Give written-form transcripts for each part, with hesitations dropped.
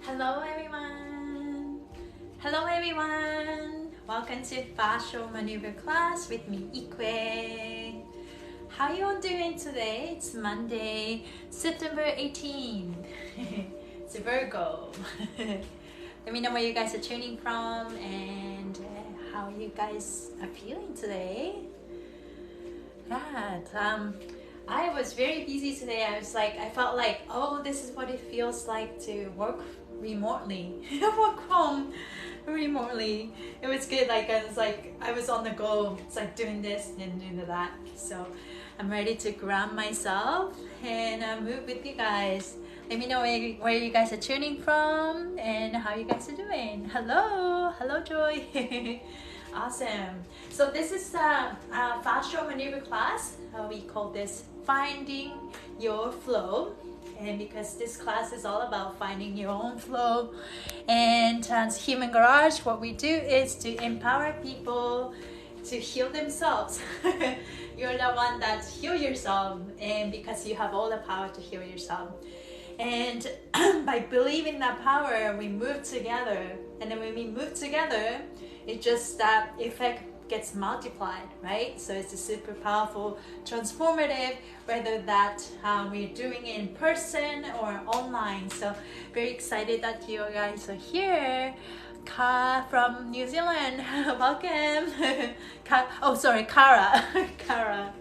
Hello everyone! Hello everyone! Welcome to Fascial maneuver class with me, Ikue. How you all doing today? It's Monday, September 18th. It's Virgo. Let me know where you guys are tuning from and how you guys are feeling today. I was very busy today. I felt like, oh, this is what it feels like to work remotely. Work home remotely. It was good. I was on the go. It's like doing this and doing that. So I'm ready to ground myself and move with you guys. Let me know where you guys are tuning from and how you guys are doing. Hello Joy. Awesome. So this is a fascial maneuver class. We call this Finding Your Flow. And because this class is all about finding your own flow. And as Human Garage, what we do is to empower people to heal themselves. You're the one that heal yourself, and because you have all the power to heal yourself. And by believing that power, we move together. And then when we move together, it just that effect gets multiplied, right? So it's a super powerful, transformative, whether that we're doing it in person or online. So very excited that you guys are here. Ka from New Zealand, welcome. Kara. Kara.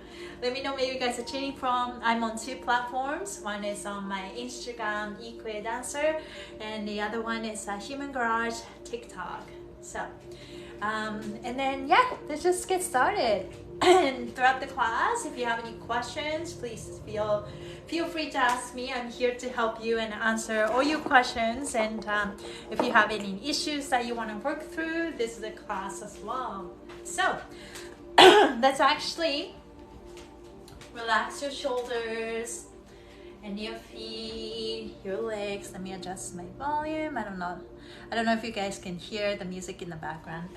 Let me know where you guys are tuning from. I'm on two platforms. One is on my Instagram, Ikue Dancer, and the other one is Human Garage TikTok. So, and then let's just get started. And throughout the class, if you have any questions, please feel free to ask me. I'm here to help you and answer all your questions. And if you have any issues that you want to work through, this is a class as well. So, let's actually relax your shoulders and your feet, your legs. Let me adjust my volume. I don't know if you guys can hear the music in the background.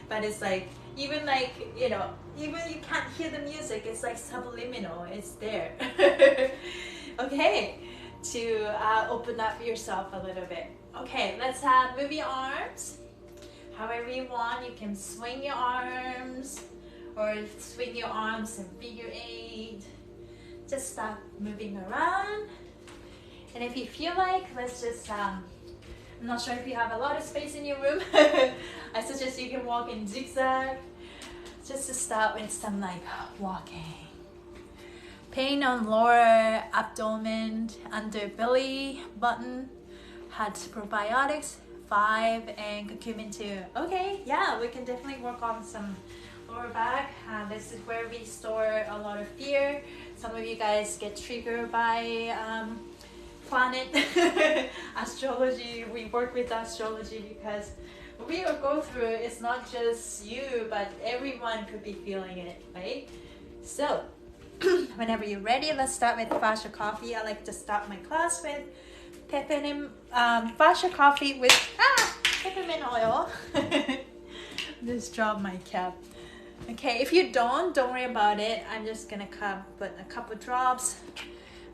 But it's like, even you can't hear the music, it's like subliminal, it's there. Okay, to open up yourself a little bit. Okay, let's move your arms. However you want, you can swing your arms or swing your arms in figure 8. Just start moving around. And if you feel like, let's just, I'm not sure if you have a lot of space in your room. I suggest you can walk in zigzag. Just to start with some walking. Pain on lower abdomen, under belly button, had probiotics 5 and curcumin 2. Okay, yeah, we can definitely work on some lower back. This is where we store a lot of fear. Some of you guys get triggered by planet astrology. We work with astrology because we go through it. It's not just you, but everyone could be feeling it, right? So whenever you're ready, let's start with fascia coffee. I like to start my class with peppermint fascia coffee with peppermint oil. Just dropped my cap. Okay, if you don't worry about it. I'm just gonna put a couple drops.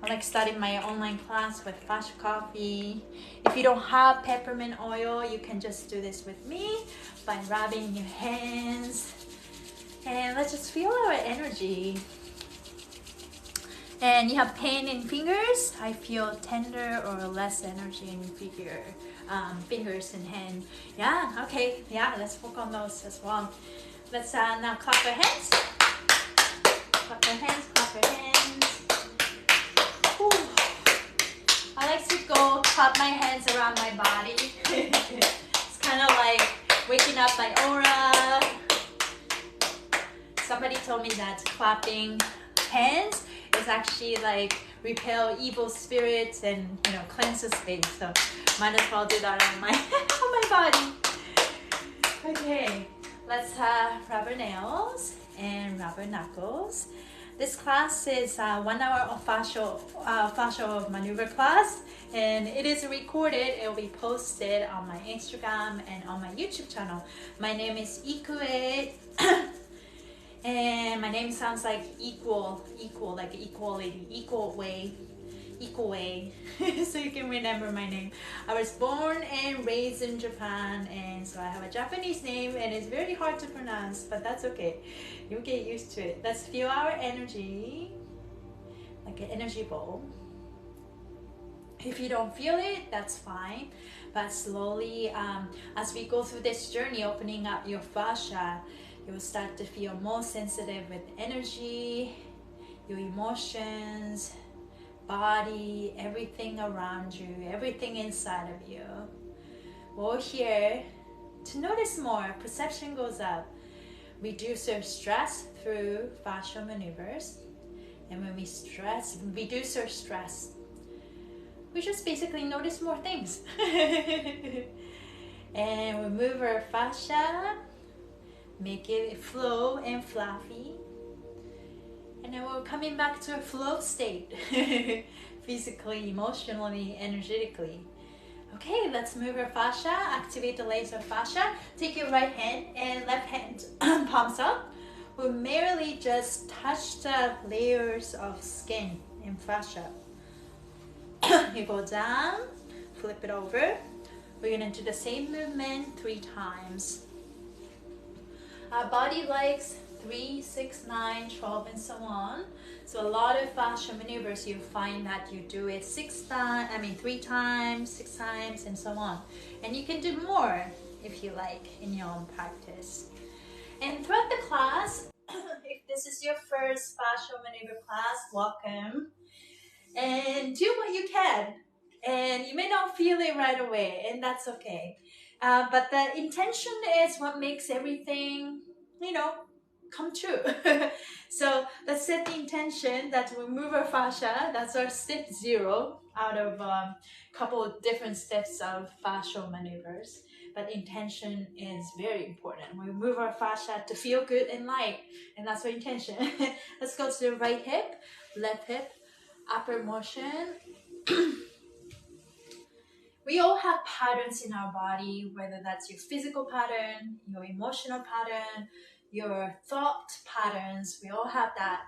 I like starting my online class with fascia coffee. If you don't have peppermint oil, you can just do this with me by rubbing your hands. And let's just feel our energy. And you have pain in fingers. I feel tender or less energy in fingers and hand. Yeah, okay, yeah, let's work on those as well. Let's now clap our hands. Clap our hands, clap our hands. Whew. I like to go clap my hands around my body. It's kind of like waking up my aura. Somebody told me that clapping hands is actually like repel evil spirits and cleanse the space. So might as well do that on my on my body. Okay. Let's rubber nails and rubber knuckles. This class is 1 hour of fascial maneuver class, and it is recorded. It will be posted on my Instagram and on my YouTube channel. My name is Ikue, and my name sounds like equal, like equality, equal way. Ikoe. So you can remember my name. I was born and raised in Japan, and so I have a Japanese name and it's very hard to pronounce, but that's okay. You'll get used to it. Let's feel our energy, like an energy ball. If you don't feel it, that's fine. But slowly, as we go through this journey, opening up your fascia, you'll start to feel more sensitive with energy, your emotions, body, everything around you, everything inside of you. We're here to notice more. Perception goes up. Reduce our stress through fascial maneuvers. And when we reduce our stress, we just basically notice more things. And we move our fascia, make it flow and fluffy. And then we're coming back to a flow state, physically, emotionally, energetically. Okay, let's move our fascia, activate the laser fascia. Take your right hand and left hand palms up. We'll merely just touch the layers of skin and fascia. You go down, flip it over. We're gonna do the same movement 3 times. Our body likes 3, 6, 9, 12, and so on. So a lot of fascial maneuvers, you find that you do it 3 times, 6 times, and so on. And you can do more if you like in your own practice. And throughout the class, if this is your first fascial maneuver class, welcome. And do what you can. And you may not feel it right away, and that's okay. But the intention is what makes everything, come true. So let's set the intention that we move our fascia. That's our step 0 out of a couple of different steps of fascial maneuvers. But intention is very important. We move our fascia to feel good and light, and that's our intention. Let's go to the right hip, left hip, upper motion. We all have patterns in our body, whether that's your physical pattern, your emotional pattern, your thought patterns. We all have that,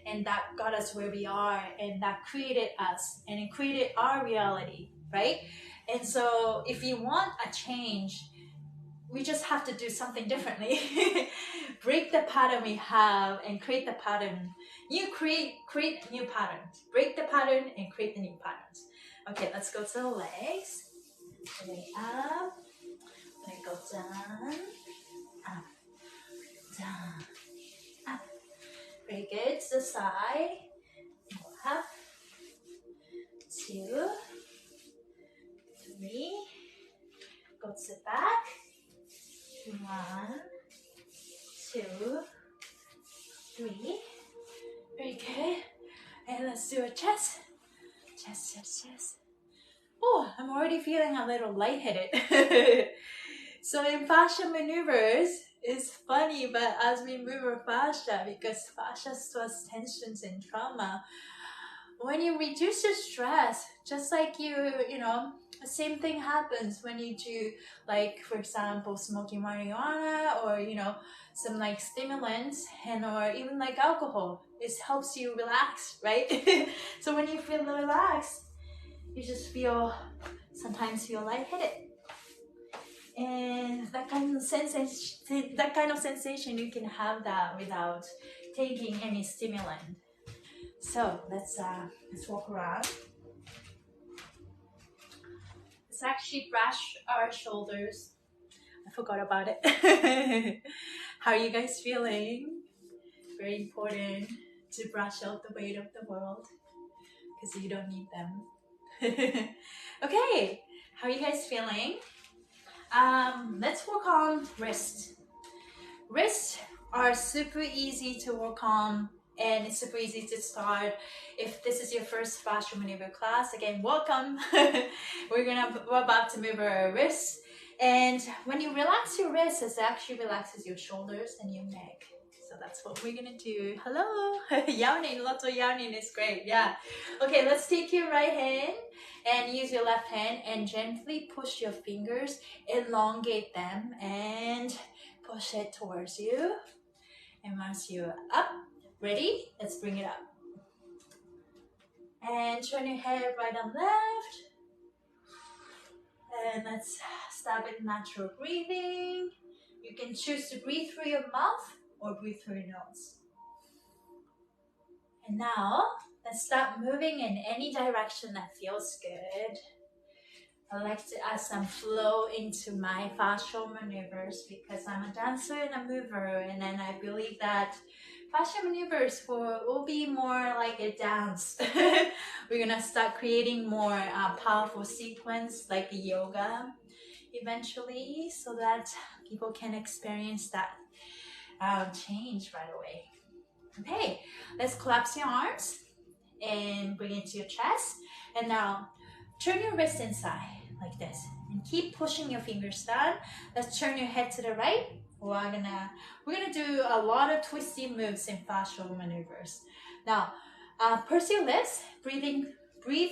and that got us where we are, and that created us, and it created our reality, right? And so if you want a change, we just have to do something differently. Break the pattern we have and create the pattern. You create new patterns. Break the pattern and create the new patterns. Okay, let's go to the legs. Way up. Let go down. Up. Down. Up. Very good. To the side. Go up. 2. 3. Go to the back. 1. 2. 3. Very good. And let's do a chest. Chest, chest, chest. Oh, I'm already feeling a little lightheaded. So in fascia maneuvers, it's funny, but as we move our fascia, because fascia stores tensions and trauma, when you reduce your stress, just like the same thing happens when you do, like, for example, smoking marijuana or, some like stimulants or even like alcohol. It helps you relax, right? So when you feel relaxed, you just sometimes feel lightheaded. And that kind of sensation, you can have that without taking any stimulant. So let's walk around. Let's actually brush our shoulders. I forgot about it. How are you guys feeling? Very important to brush out the weight of the world, because you don't need them. Okay, how are you guys feeling? Let's work on wrists. Wrists are super easy to work on, and it's super easy to start. If this is your first fascial maneuver class, again, welcome. We're about to move our wrists, and when you relax your wrists, it actually relaxes your shoulders and your neck. So that's what we're gonna do. Hello. Yawning, lots of yawning is great. Yeah. Okay, let's take your right hand and use your left hand and gently push your fingers, elongate them, and push it towards you. And once you're up, ready, let's bring it up. And turn your head right and left. And let's start with natural breathing. You can choose to breathe through your mouth or breathe through your nose. And now, let's start moving in any direction that feels good. I like to add some flow into my fascial maneuvers because I'm a dancer and a mover, and then I believe that fascial maneuvers will be more like a dance. We're gonna start creating more powerful sequence like yoga eventually, so that people can experience that change right away. Okay, let's collapse your arms and bring it to your chest. And now turn your wrist inside like this and keep pushing your fingers down. Let's turn your head to the right. We're gonna do a lot of twisty moves in fascial maneuvers. Now, purse your lips, breathe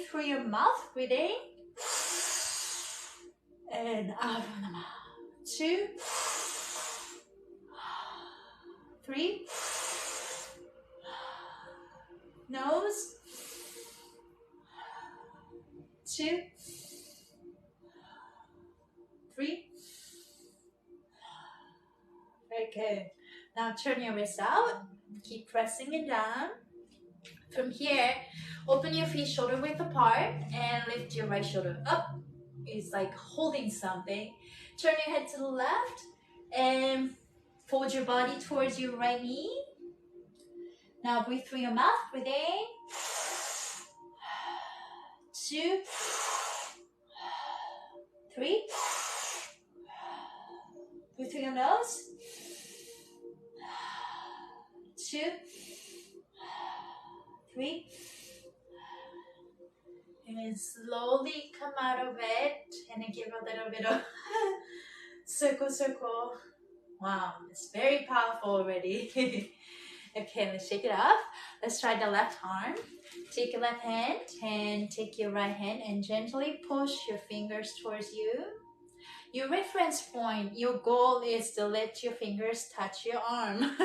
through your mouth, breathe in and out of the mouth. 2, 3, nose, 2, 3. Very good. Now turn your wrist out. Keep pressing it down. From here, open your feet shoulder width apart and lift your right shoulder up. It's like holding something. Turn your head to the left and fold your body towards your right knee. Now breathe through your mouth. Breathe in. 2, 3. Breathe through your nose. 2, 3. And then slowly come out of it and then give a little bit of circle, circle. Wow, it's very powerful already. Okay, let's shake it off. Let's try the left arm. Take your left hand and take your right hand and gently push your fingers towards you. Your reference point, your goal is to let your fingers touch your arm.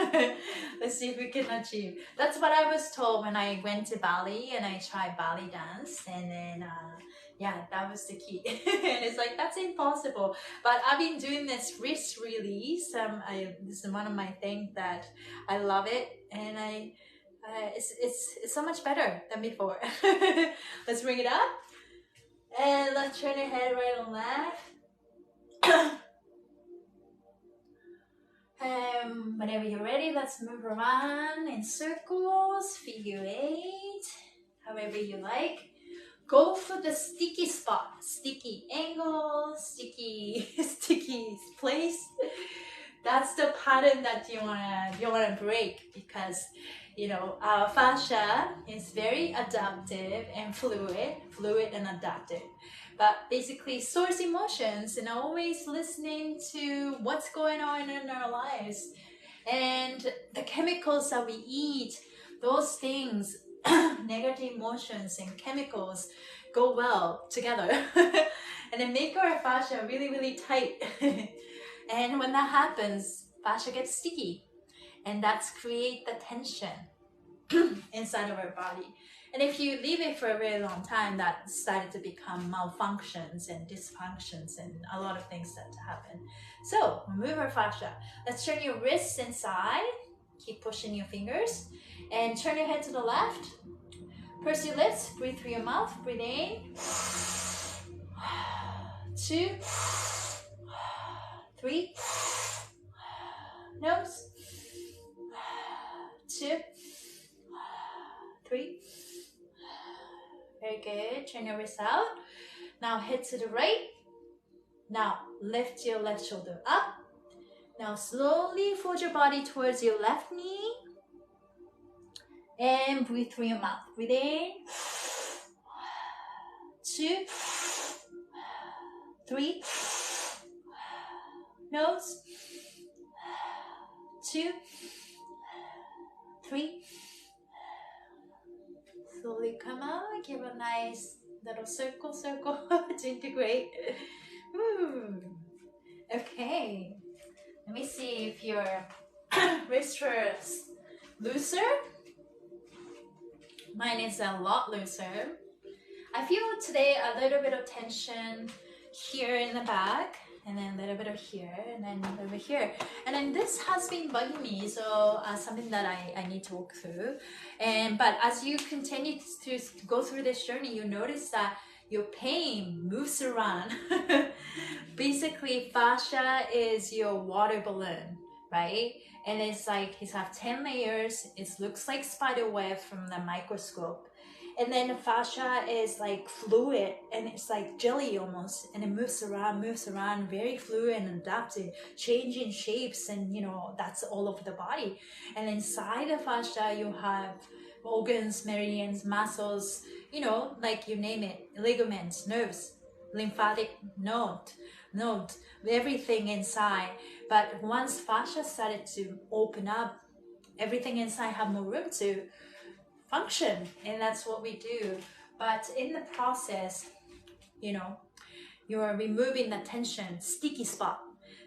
Let's see if we can achieve. That's what I was told when I went to Bali and I tried Bali dance. And then, yeah, that was the key. And it's like, that's impossible. But I've been doing this wrist release. This is one of my things that I love it. And it's so much better than before. Let's bring it up. And let's turn your head right and left. Whenever you're ready, let's move around in circles, figure 8, however you like. Go for the sticky spot, sticky angle, sticky place. That's the pattern that you wanna break, because our fascia is very adaptive and fluid and adaptive. But basically, source emotions and always listening to what's going on in our lives. And the chemicals that we eat, those things, negative emotions and chemicals go well together. And then make our fascia really, really tight. And when that happens, fascia gets sticky. And that's create the tension inside of our body. And if you leave it for a very long time, that started to become malfunctions and dysfunctions and a lot of things that happen. So remove our fascia. Let's turn your wrists inside. Keep pushing your fingers. And turn your head to the left. Purse your lips. Breathe through your mouth. Breathe in. 2, 3. Nose. 2, 3. Very good. Turn your wrist out. Now head to the right. Now lift your left shoulder up. Now slowly fold your body towards your left knee. And breathe through your mouth. Breathe in. 2, 3. Nose. 2, 3. Slowly come out, give a nice little circle to integrate. Okay, let me see if your wrists were looser Mine is a lot looser. I feel today a little bit of tension here in the back, and then a little bit of here, and then a little bit here. And then this has been bugging me, so something that I need to walk through. But as you continue to go through this journey, you notice that your pain moves around. Basically, fascia is your water balloon, right? And it's like it has 10 layers. It looks like spider web from the microscope. And then the fascia is like fluid, and it's like jelly almost, and it moves around, very fluid and adaptive, changing shapes, and that's all over the body. And inside the fascia you have organs, meridians, muscles, like you name it, ligaments, nerves, lymphatic node, everything inside. But once fascia started to open up, everything inside have more room to function, and that's what we do. But in the process, you're removing the tension, sticky spot.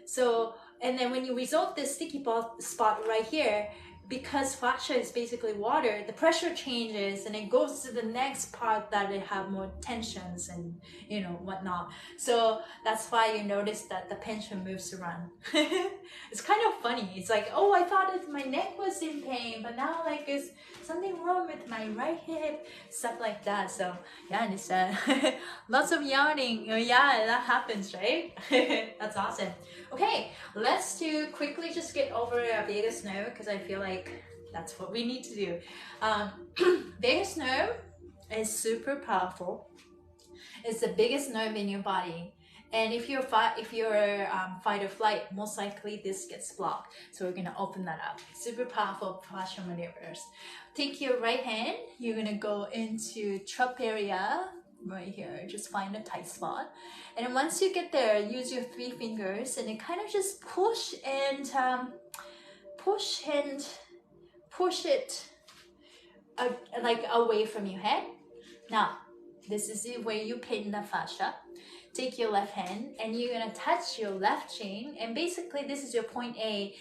So, and then when you resolve this sticky spot right here, because fascia is basically water, the pressure changes and it goes to the next part that it have more tensions and whatnot. So that's why you notice that the tension moves around. It's kind of funny. It's like, oh, I thought that my neck was in pain, but now like it's something wrong with my right hip, stuff like that. So yeah, and it's lots of yawning. Oh, yeah, that happens, right? That's awesome. Okay, let's quickly just get over a vagus nerve, because I feel like that's what we need to do. Vagus nerve is super powerful. It's the biggest nerve in your body. And if you're fight or flight, most likely this gets blocked. So we're gonna open that up. Super powerful fascial maneuvers. Take your right hand. You're gonna go into trap area right here. Just find a tight spot. And then once you get there, use your 3 fingers and then kind of just push it like away from your head. Now, this is where you pin the fascia. Take your left hand and you're gonna touch your left chin, and basically this is your point A.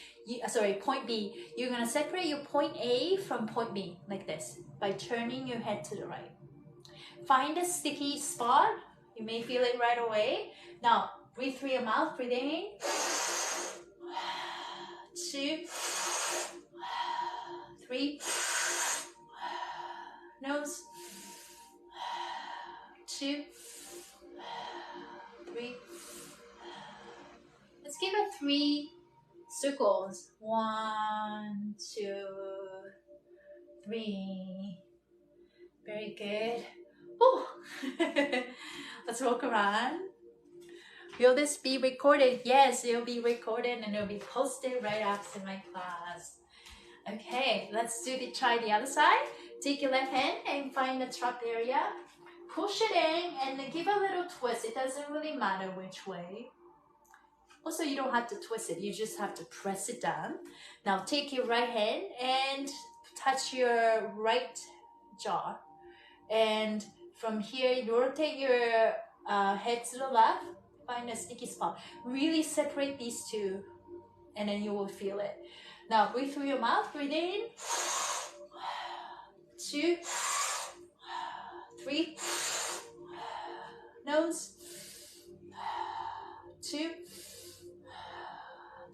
Point B. You're gonna separate your point A from point B like this by turning your head to the right. Find a sticky spot. You may feel it right away. Now breathe through your mouth. Breathe in. 2, 3. Nose. 2, 3. Let's give it 3 circles. 1, 2, 3. Very good. Oh. Let's walk around. Will this be recorded? Yes, it'll be recorded and it'll be posted right after my class. Okay, let's try the other side. Take your left hand and find the trap area. Push it in and give a little twist. It doesn't really matter which way. Also, you don't have to twist it. You just have to press it down. Now take your right hand and touch your right jaw. And from here, you rotate your head to the left. Find a sticky spot. Really separate these two, and then you will feel it. Now breathe through your mouth. Breathe in. 2, 3. Nose. 2,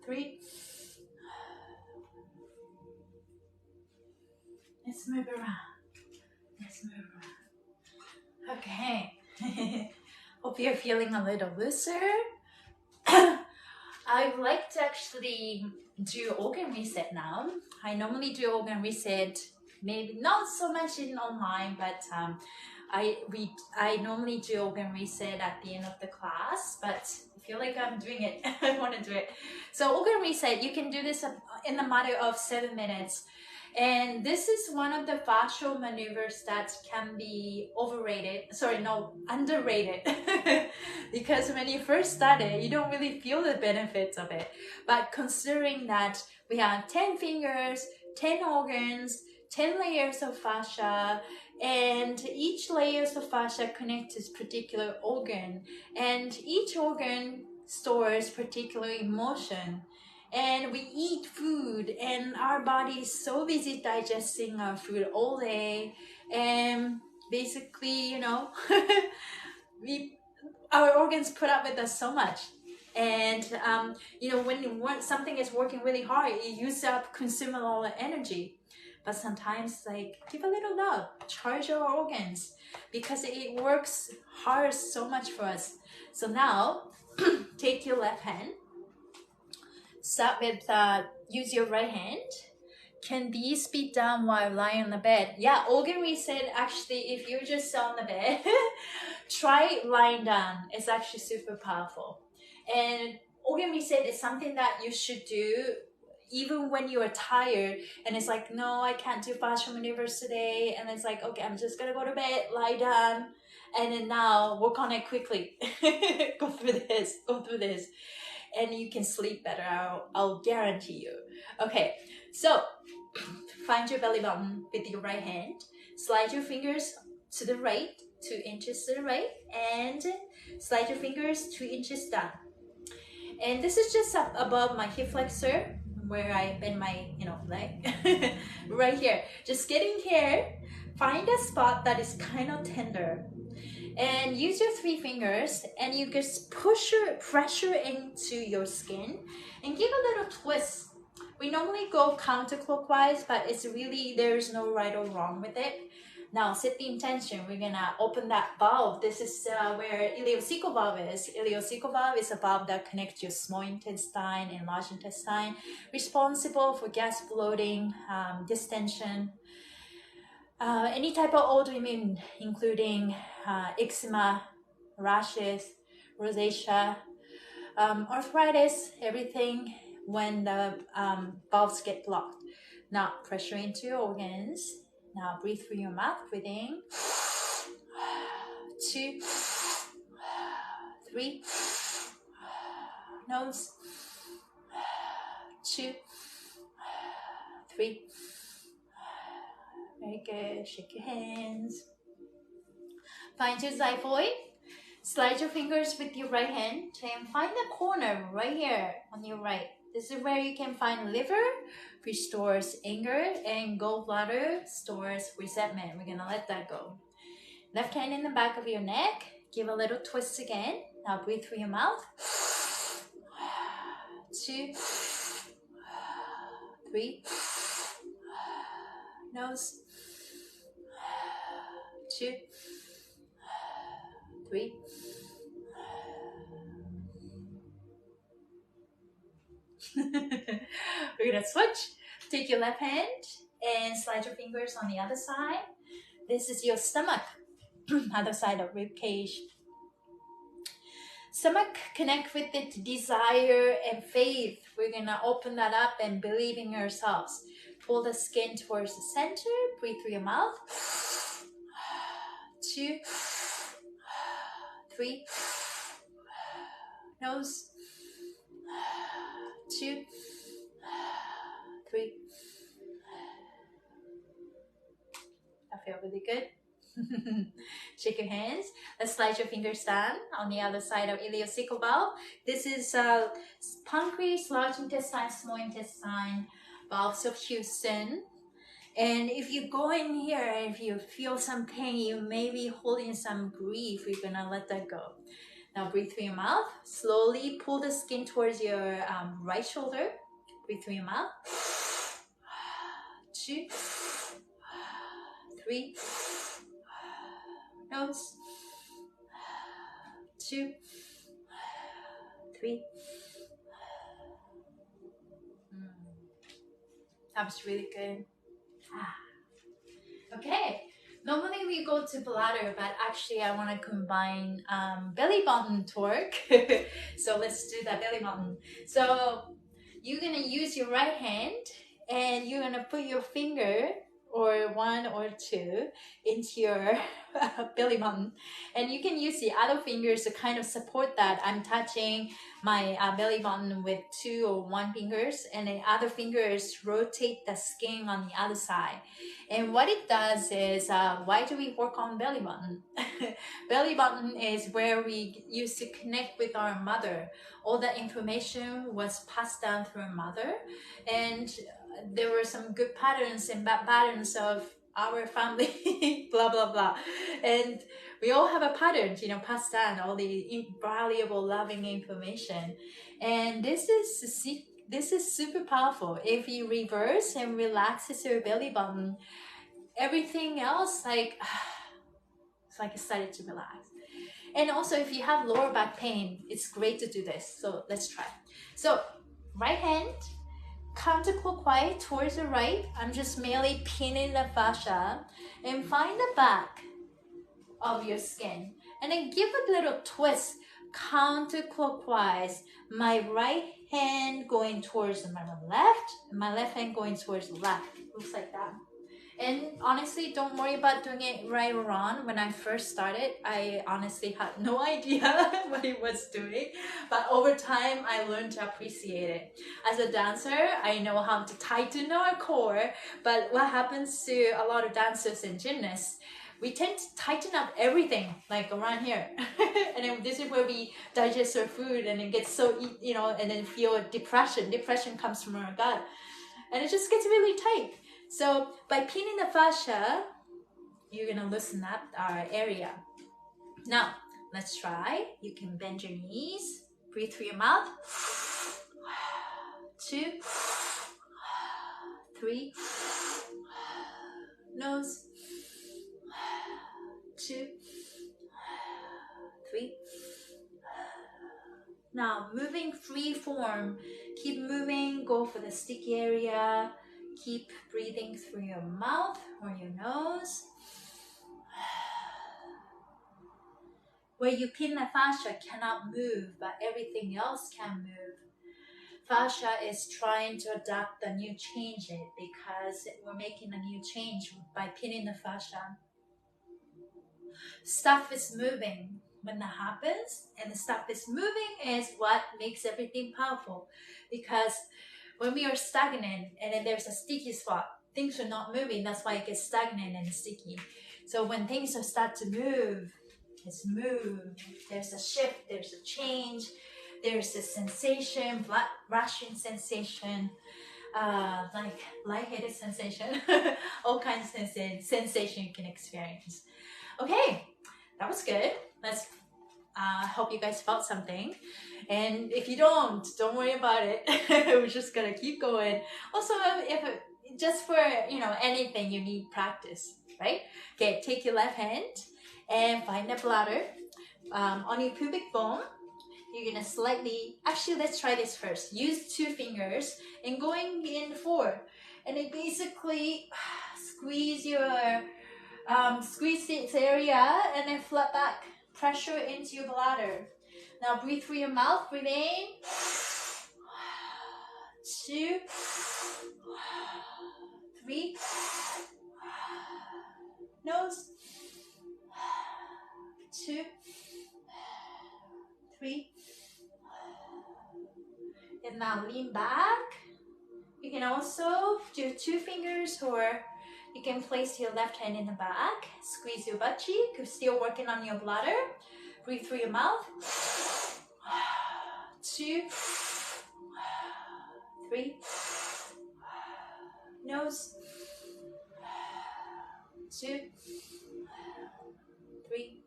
3. Let's move around. Let's move around. Okay. Hope you're feeling a little looser. I would like to actually do organ reset now. I normally do organ reset, maybe not so much in online, but I normally do organ reset at the end of the class, but I feel like I'm doing it. I want to do it. So organ reset, you can do this in the matter of 7 minutes. And this is one of the fascial maneuvers that can be underrated. Because when you first start it, you don't really feel the benefits of it. But considering that we have 10 fingers, 10 organs, 10 layers of fascia, and each layers of fascia connect to a particular organ, and each organ stores particular emotion. And we eat food, and our body is so busy digesting our food all day, And basically, you know, we our organs put up with us so much. And you know, when something is working really hard, it uses up, consume a lot of energy. But sometimes, like, give a little love, charge our organs, because it works hard so much for us. So now take your left hand, start with use your right hand. Can these be done while lying on the bed? Yeah, organ reset, actually, if you're just on the bed, try lying down. It's actually super powerful. And organ reset is something that you should do even when you are tired and it's like, no, I can't do fascial maneuvers today. And it's like, okay, I'm just gonna go to bed, lie down, and then now work on it quickly. Go through this, and you can sleep better. I'll guarantee you. Okay, so find your belly button with your right hand. Slide your fingers to the right, 2 inches to the right, and slide your fingers 2 inches down. And this is just up above my hip flexor, where I bend my, leg. Right here. Just getting here. Find a spot that is kind of tender. And use your 3 fingers, and you just pressure into your skin and give a little twist. We normally go counterclockwise, but it's really, there's no right or wrong with it. Now set the intention. We're gonna open that valve. This is where ileocecal valve is. Ileocecal valve is a valve that connects your small intestine and large intestine, responsible for gas bloating, distension, any type of autoimmune, including eczema, rashes, rosacea, arthritis, everything when the valves get blocked. Now pressure into your organs. Now breathe through your mouth, breathe in. 2, 3, nose. 2, 3. Very good. Shake your hands. Find your xiphoid. Slide your fingers with your right hand and find the corner right here on your right. This is where you can find liver, restores anger, and gallbladder stores resentment. We're gonna let that go. Left hand in the back of your neck. Give a little twist again. Now breathe through your mouth. 2, 3. Nose. 2, 3. We're gonna switch. Take your left hand and slide your fingers on the other side. This is your stomach, other side of rib cage. Stomach, connect with it, desire and faith. We're gonna open that up and believe in yourselves. Pull the skin towards the center. Breathe through your mouth. 2, 3. Nose. 2, 3. I feel really good. Shake your hands. Let's slide your fingers down on the other side of ileocecal valve. This is pancreas, large intestine, small intestine, valves of Houston. And if you go in here, if you feel some pain, you may be holding some grief, you're gonna let that go. Now breathe through your mouth. Slowly pull the skin towards your right shoulder. Breathe through your mouth. 2, 3. Nose. 2, 3. That was really good. Okay. Normally we go to bladder, but actually I want to combine belly button torque. So let's do that belly button. So you're gonna use your right hand and you're gonna put your finger or 1 or 2 into your belly button, and you can use the other fingers to kind of support that. I'm touching my belly button with 2 or 1 fingers, and the other fingers rotate the skin on the other side. And what it does is, why do we work on belly button? Belly button is where we used to connect with our mother. All the information was passed down through our mother, and there were some good patterns and bad patterns of our family, blah, blah, blah. And we all have a pattern, you know, passed down all the invaluable, loving information. And this is super powerful. If you reverse and relaxes your belly button, everything else, like, it's like it started to relax. And also, if you have lower back pain, it's great to do this. So let's try. So right hand, counterclockwise towards the right. I'm just merely pinning the fascia and find the back of your skin. And then give a little twist counterclockwise. My right hand going towards my left, and my left hand going towards the left. Looks like that. And honestly, don't worry about doing it right or wrong. When I first started, I honestly had no idea what I was doing. But over time, I learned to appreciate it. As a dancer, I know how to tighten our core. But what happens to a lot of dancers and gymnasts, we tend to tighten up everything, like around here. And then this is where we digest our food and it gets so, you know, and then feel depression. Depression comes from our gut. And it just gets really tight. So by pinning the fascia, you're gonna loosen up our area. Now, let's try. You can bend your knees, breathe through your mouth. 2, 3, nose. 2, 3. Now, moving free form. Keep moving, go for the sticky area. Keep breathing through your mouth or your nose. Where you pin the fascia cannot move, but everything else can move. Fascia is trying to adapt the new change because we're making a new change by pinning the fascia. Stuff is moving. When that happens and the stuff is moving is what makes everything powerful. Because when we are stagnant and then there's a sticky spot, things are not moving. That's why it gets stagnant and sticky. So when things start to move, it's moved. There's a shift, there's a change, there's a sensation, blood rushing sensation, like lightheaded sensation, all kinds of sensation you can experience. Okay, that was good. Let's hope you guys felt something. And if you don't worry about it. We're just gonna keep going. Also, if just for, you know, anything, you need practice, right? Okay, take your left hand and find the bladder on your pubic bone. You're gonna slightly, actually let's try this first. Use 2 fingers and going in 4, and then basically squeeze this area and then flat back. Pressure into your bladder. Now breathe through your mouth. Breathe in. 2, 3. Nose. 2, 3. And now lean back. You can also do 2 fingers, or you can place your left hand in the back. Squeeze your butt cheek. You're still working on your bladder. Breathe through your mouth. 2, 3. Nose. 2, 3.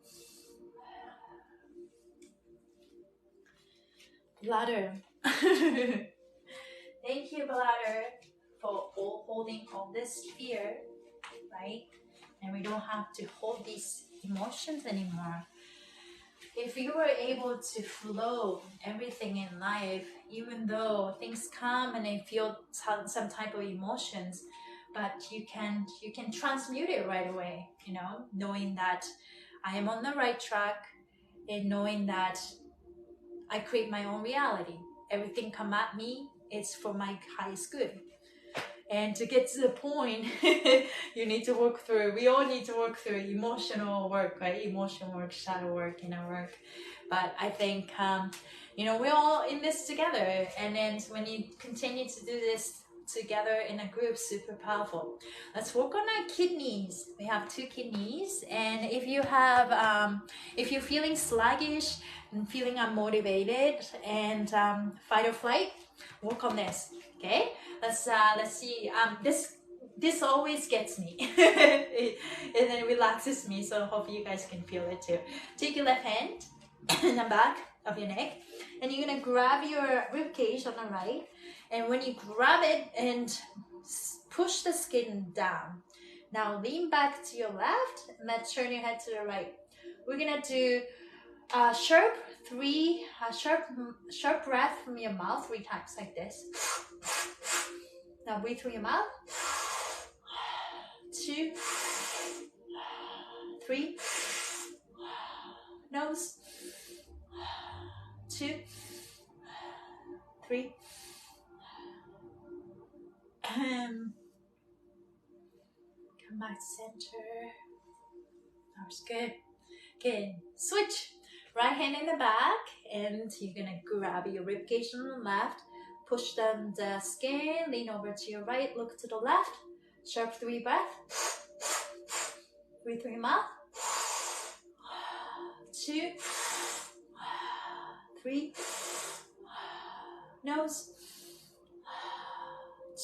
Bladder. Thank you, bladder, for holding all this fear, right? And we don't have to hold these emotions anymore. If you were able to flow everything in life, even though things come and they feel some type of emotions, but you can transmute it right away, you know, knowing that I am on the right track and knowing that I create my own reality. Everything come at me, it's for my highest good. And to get to the point, you need to work through, we all need to work through emotional work, right? Emotional work, shadow work, inner work. But I think, you know, we're all in this together. And then when you continue to do this together in a group, super powerful. Let's work on our kidneys. We have 2 kidneys. And if you have, if you're feeling sluggish and feeling unmotivated and fight or flight, work on this. Okay, let's see. this always gets me. And then relaxes me, so I hope you guys can feel it too. Take your left hand in the back of your neck, and you're gonna grab your rib cage on the right, and when you grab it and push the skin down, now lean back to your left and then turn your head to the right. We're gonna do sharp breath from your mouth 3 times like this. Now breathe through your mouth. 2, 3. Nose. 2, 3. Come back to center. That was good. Good. Switch. Right hand in the back, and you're gonna grab your rib cage on the left. Push down the skin. Lean over to your right. Look to the left. Sharp 3 breath. Breathe through your mouth. 2, 3. Nose.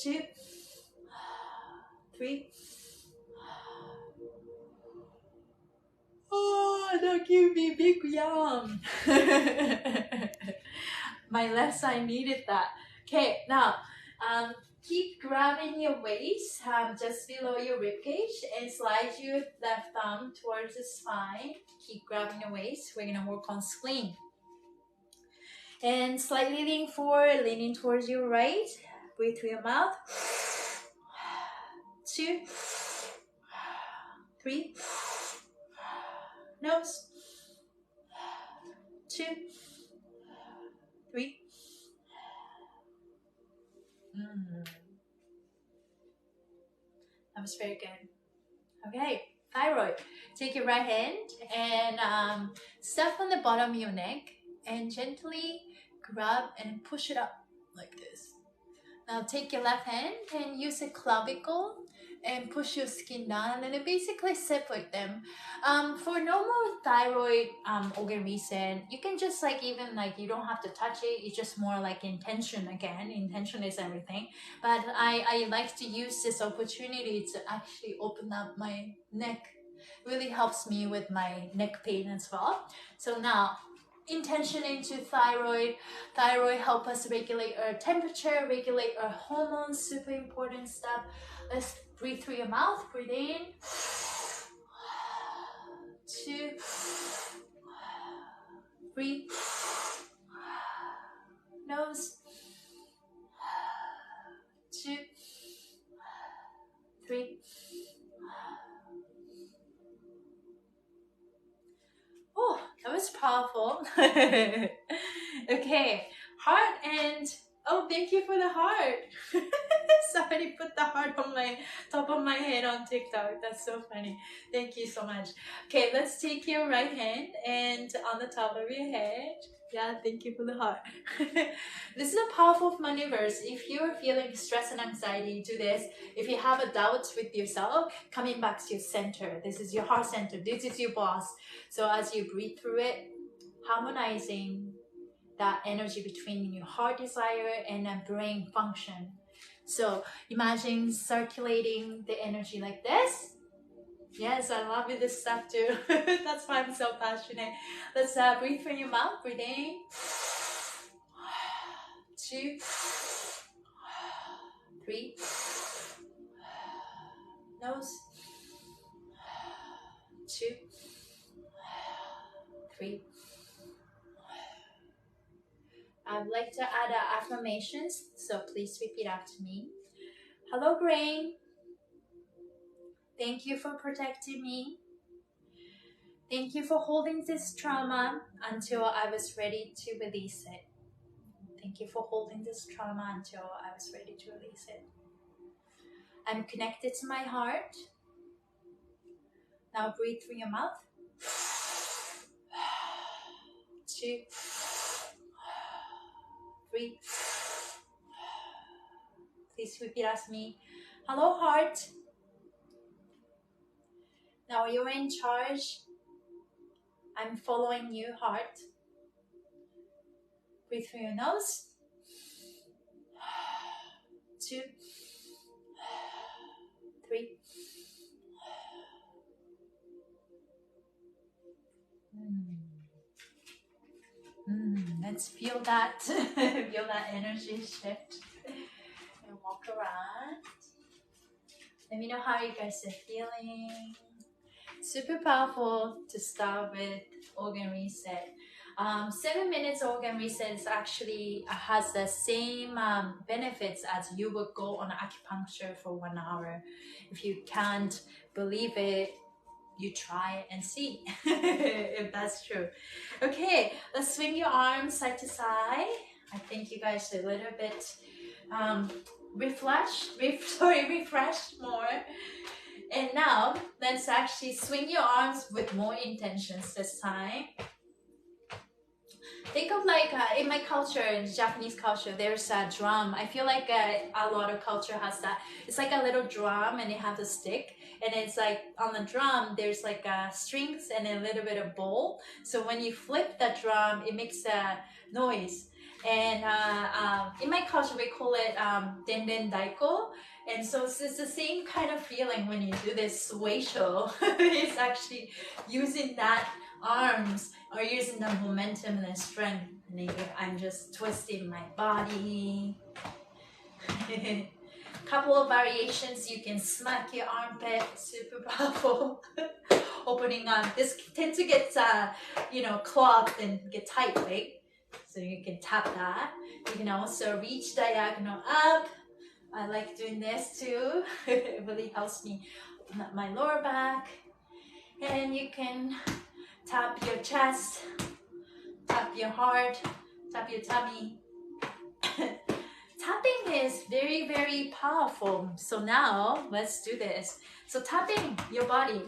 2, 3. Oh, don't give me big yawn. My left side needed that. Okay, now keep grabbing your waist just below your ribcage and slide your left thumb towards the spine. Keep grabbing the waist. We're gonna work on spleen. And slightly lean forward, leaning towards your right. Breathe through your mouth. 2, 3. Nose. 2, 3. That was very good. Okay, thyroid. Take your right hand and step on the bottom of your neck and gently grab and push it up like this. Now take your left hand and use a clavicle and push your skin down and then basically separate them. For normal thyroid organ reset, you can just you don't have to touch it. It's just more like intention again. Intention is everything. But I like to use this opportunity to actually open up my neck. Really helps me with my neck pain as well. So now, intention into thyroid. Thyroid help us regulate our temperature, regulate our hormones, super important stuff. Let's breathe through your mouth. Breathe in. 2, 3. Nose. 2, 3. Oh, that was powerful. Okay, heart and thank you for the heart. Somebody put the heart on my top of my head on TikTok. That's so funny. Thank you so much. Okay, let's take your right hand and on the top of your head. Yeah, thank you for the heart. This is a powerful maneuvers. If you're feeling stress and anxiety, do this. If you have a doubt with yourself, coming back to your center. This is your heart center. This is your boss. So as you breathe through it, harmonizing that energy between your heart desire and then brain function. So imagine circulating the energy like this. Yes, I love this stuff too. That's why I'm so passionate. Let's breathe through your mouth. Breathe in. 2, 3. Nose. 2, 3. I'd like to add affirmations, so please repeat after me. Hello, brain. Thank you for protecting me. Thank you for holding this trauma until I was ready to release it. Thank you for holding this trauma until I was ready to release it. I'm connected to my heart. Now breathe through your mouth. 2, 3. Please repeat after me. Hello, heart. Now you're in charge. I'm following you, heart. Breathe through your nose. 2, 3. Let's feel that, feel that energy shift and walk around. Let me know how you guys are feeling. Super powerful to start with organ reset. 7 minutes organ reset is actually has the same benefits as you would go on acupuncture for 1 hour. If you can't believe it, you try and see if that's true. Okay, let's swing your arms side to side. I think you guys are a little bit refreshed more. And now let's actually swing your arms with more intentions this time. Think of like in my culture, in Japanese culture, there's a drum. I feel like a lot of culture has that. It's like a little drum and it has a stick. And it's like on the drum, there's like strings and a little bit of bowl. So when you flip the drum, it makes a noise. And in my culture, we call it denden daiko. And so it's the same kind of feeling when you do this fascial. It's actually using that arms or using the momentum and the strength. And I'm just twisting my body. Couple of variations. You can smack your armpit, super powerful. Opening up. This tends to get clogged and get tight, right? So you can tap that. You can also reach diagonal up. I like doing this too. It really helps me open up my lower back. And you can tap your chest, tap your heart, tap your tummy. Tapping is very, very powerful. So now let's do this. So tapping your body.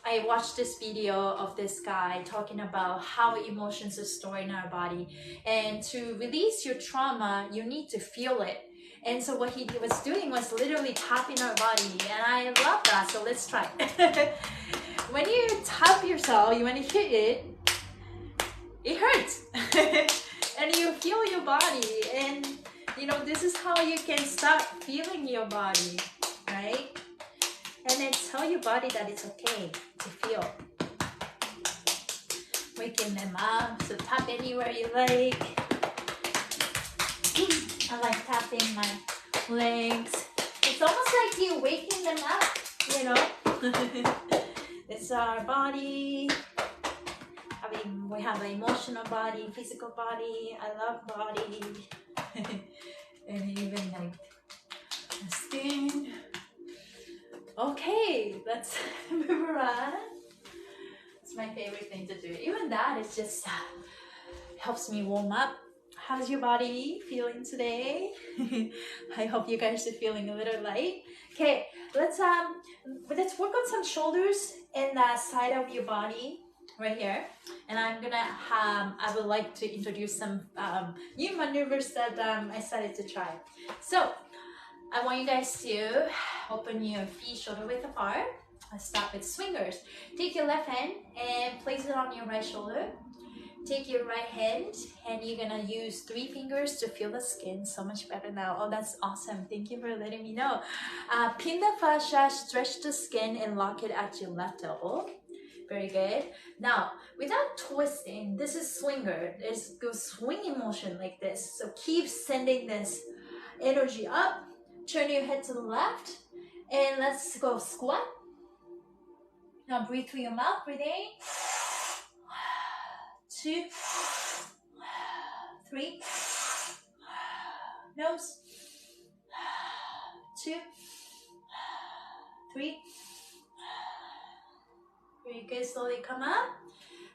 I watched this video of this guy talking about how emotions are stored in our body. And to release your trauma, you need to feel it. And so what he was doing was literally tapping our body. And I love that. So let's try. When you tap yourself, when you hit it, it hurts. And you feel your body. And, this is how you can start feeling your body, right? And then tell your body that it's okay to feel. Waking them up, so tap anywhere you like. I like tapping my legs. It's almost like you're waking them up, It's our body. We have an emotional body, physical body. I love body. And even like the skin. Okay, let's move around. It's my favorite thing to do. Even that is just helps me warm up. How's your body feeling today? I hope you guys are feeling a little light. Okay, let's work on some shoulders and the side of your body right here. And I would like to introduce some new maneuvers that I started to try. So I want you guys to open your feet shoulder width apart. Let's start with swingers. Take your left hand and place it on your right shoulder. Take your right hand and you're gonna use 3 fingers to feel the skin. So much better now. Oh, that's awesome. Thank you for letting me know. Pin the fascia, stretch the skin and lock it at your left elbow. Very good. Now, without twisting, this is swinger. There's go swinging motion like this. So keep sending this energy up. Turn your head to the left. And let's go squat. Now breathe through your mouth. Breathe in. 2, 3. Nose. 2, 3. Very good. Slowly come up.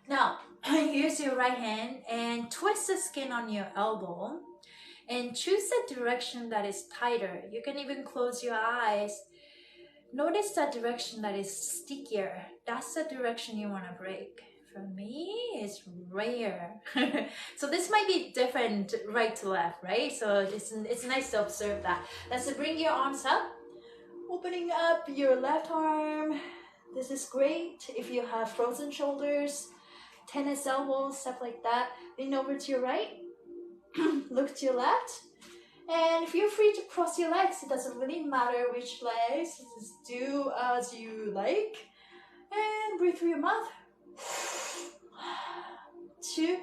Now, use your right hand and twist the skin on your elbow and choose the direction that is tighter. You can even close your eyes. Notice that direction that is stickier. That's the direction you want to break. For me, it's right here. So this might be different right to left, right? So it's nice to observe that. Let's bring your arms up. Opening up your left arm. This is great if you have frozen shoulders, tennis elbows, stuff like that. Lean over to your right. Look to your left. And feel free to cross your legs. It doesn't really matter which legs. Just do as you like. And breathe through your mouth. 2,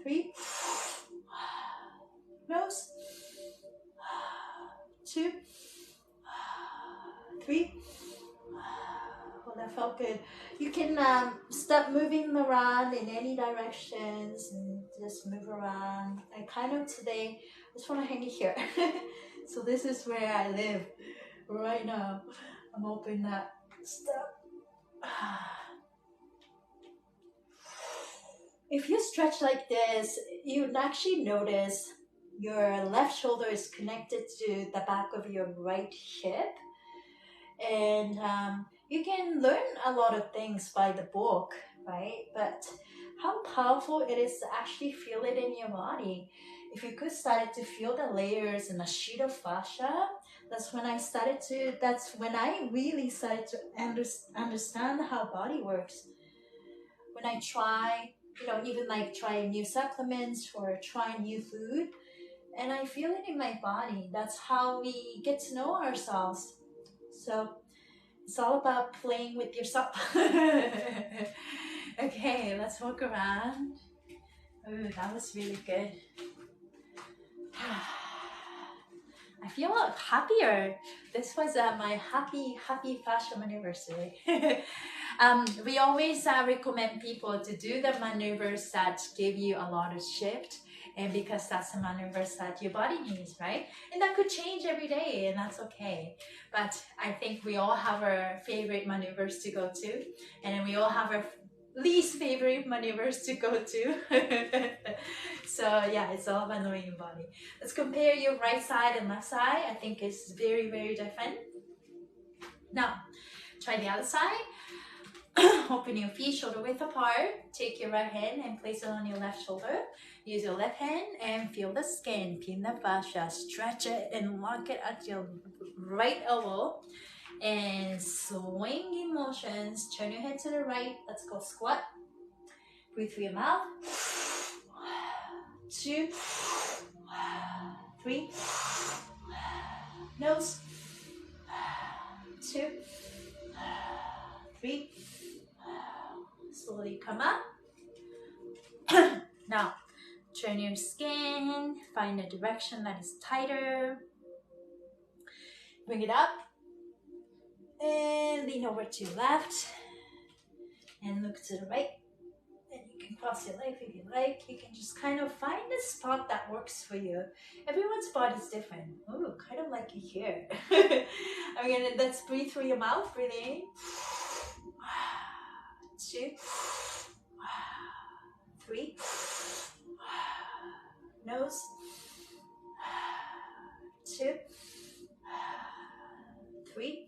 3. Nose. 2, 3. Oh, that felt good. You can start moving around in any directions and just move around. I kind of today I just want to hang it here. So this is where I live right now. I'm hoping that stuff. If you stretch like this, you'd actually notice your left shoulder is connected to the back of your right hip. And you can learn a lot of things by the book, right? But how powerful it is to actually feel it in your body. If you could start to feel the layers and the sheet of fascia, that's when I really started to understand how body works. When I try, even like trying new supplements or trying new food, and I feel it in my body. That's how we get to know ourselves. So it's all about playing with yourself. Okay, let's walk around. Ooh, that was really good. I feel happier. This was my happy fashion anniversary. We always recommend people to do the maneuvers that give you a lot of shift, and because that's the maneuvers that your body needs, right? And that could change every day, and that's okay. But I think we all have our favorite maneuvers to go to, and then we all have our least favorite maneuvers to go to. So yeah, it's all about knowing your body. Let's compare your right side and left side. I think it's very, very different. Now, try the other side. Open your feet shoulder width apart. Take your right hand and place it on your left shoulder. Use your left hand and feel the skin, pin the fascia, stretch it and lock it at your right elbow. And swinging motions. Turn your head to the right. Let's go squat. Breathe through your mouth. 2, 3. Nose. 2, 3. Slowly come up. Now, turn your skin. Find a direction that is tighter. Bring it up. And lean over to your left. And look to the right. And you can cross your legs if you like. You can just kind of find the spot that works for you. Everyone's body is different. Ooh, kind of like it here. Let's breathe through your mouth. Breathe in. 2, 3. Nose. 2, 3.